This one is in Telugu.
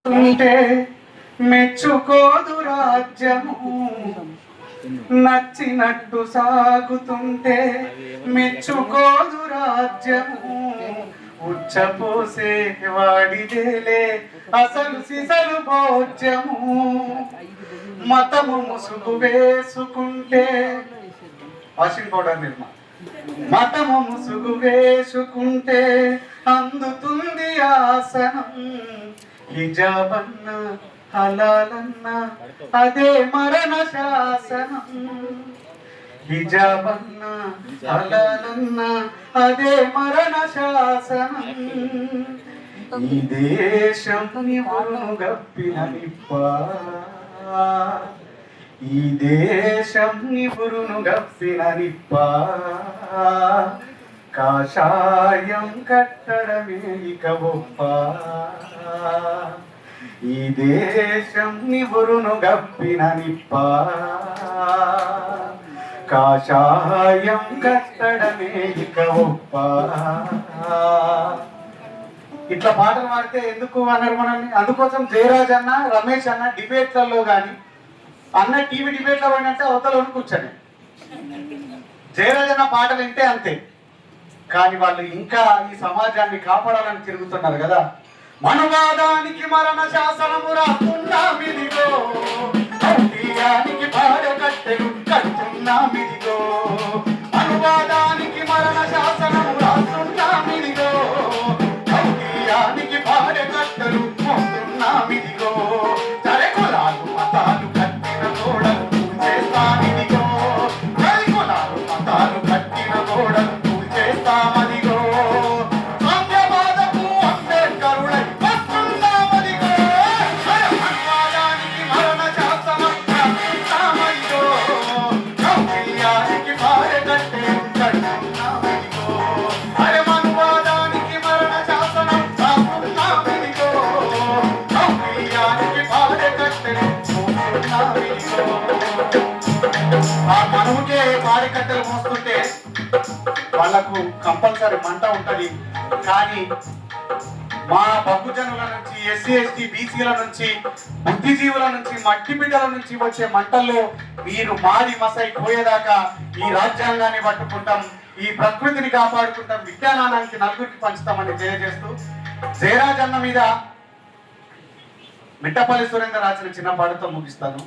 ఉంటే మెచ్చుకోదు రాజ్యము, నచ్చినట్టు సాగుతుంటే మెచ్చుకోదు రాజ్యము. ఉచ్చపోసే వాడిదేలే అసలు సిసలు భోజ్యము. మతము ముసుగు వేసుకుంటే వాషింగ్ పౌడర్ నిర్మా మతము ముసుగు వేసుకుంటే అందుతుంది ఆసనం. హిజాబన్న హలాలన్న అదే మరణ శాసనం. హిజాబన్న హలాలన్న అదే మరణ శాసనం. ఈ దేశం ఎవరును గప్పిన నిప్ప, ఈ దేశం నిపురును గప్పిన నిప్ప. కాషాయం కట్టడమే ఇక గొప్ప, ఈ దేశం నిపురును గప్పిన నిప్ప. కాషాయం కట్టడమే ఇక గొప్ప. ఇట్లా పాటలు పాడితే ఎందుకు అన్నారు మనల్ని? అందుకోసం జయరాజ్ అన్న రమేష్ అన్న డిబేట్లలో కానీ అన్న టీవీ డిబేట్లో పోయినట్టే అవతల కూర్చొని జయరాజ్ అన్న పాటలు వింటే అంతే. కానీ వాళ్ళు ఇంకా ఈ సమాజాన్ని కాపాడాలని తిరుగుతున్నారు కదా. మనువాదానికి మరణ శాసనము రాస్తున్నామిదిగో, భార్య కట్టెలు కడుతున్నామిదిగో. అనువాదానికి మరణ శాసనము రాస్తున్నామిదిగో, భార్య కట్టెలు మోస్తున్నామిదిగో. సరే కులాలు మతాలు కట్టిన గోడలు చేస్తామిదిగో, సరే కులాలు మతాలు కట్టిన గోడలు చేస్తామదిగో. సామ్యవాదపు అంబేద్కరుడై వస్తున్నామదిగో, అనువాదానికి మరణ శాసనం రాస్తున్నామదిగో. కౌటిల్యానికి భార్య కట్టె కడుతున్నామదిగో, అరే అనువాదానికి మరణ శాసనం రాస్తున్నామదిగో. కౌటిల్యానికి భార్య కట్టె మోస్తున్నామదిగో. ఆ మనువుకే భార్య కట్టెలు మోస్తుంటే వాళ్ళకు కంపల్సరీ మంట ఉంటది. కానీ మా బహుజనుల నుంచి, ఎస్సీ ఎస్టీ బీసీల నుంచి, బుద్ధిజీవుల నుంచి, మట్టి బిడ్డల నుంచి వచ్చే మంటల్లో మీరు మారి మసై పోయేదాకా ఈ రాజ్యాంగాన్ని పట్టుకుంటాం, ఈ ప్రకృతిని కాపాడుకుంటాం, విజ్ఞానానికి నలుగురికి పంచుతామని తెలియజేస్తూ జయరాజ్ అన్న మీద మిట్టపల్లి సురేందర్ రాసిన చిన్న పాటతో ముగిస్తాను.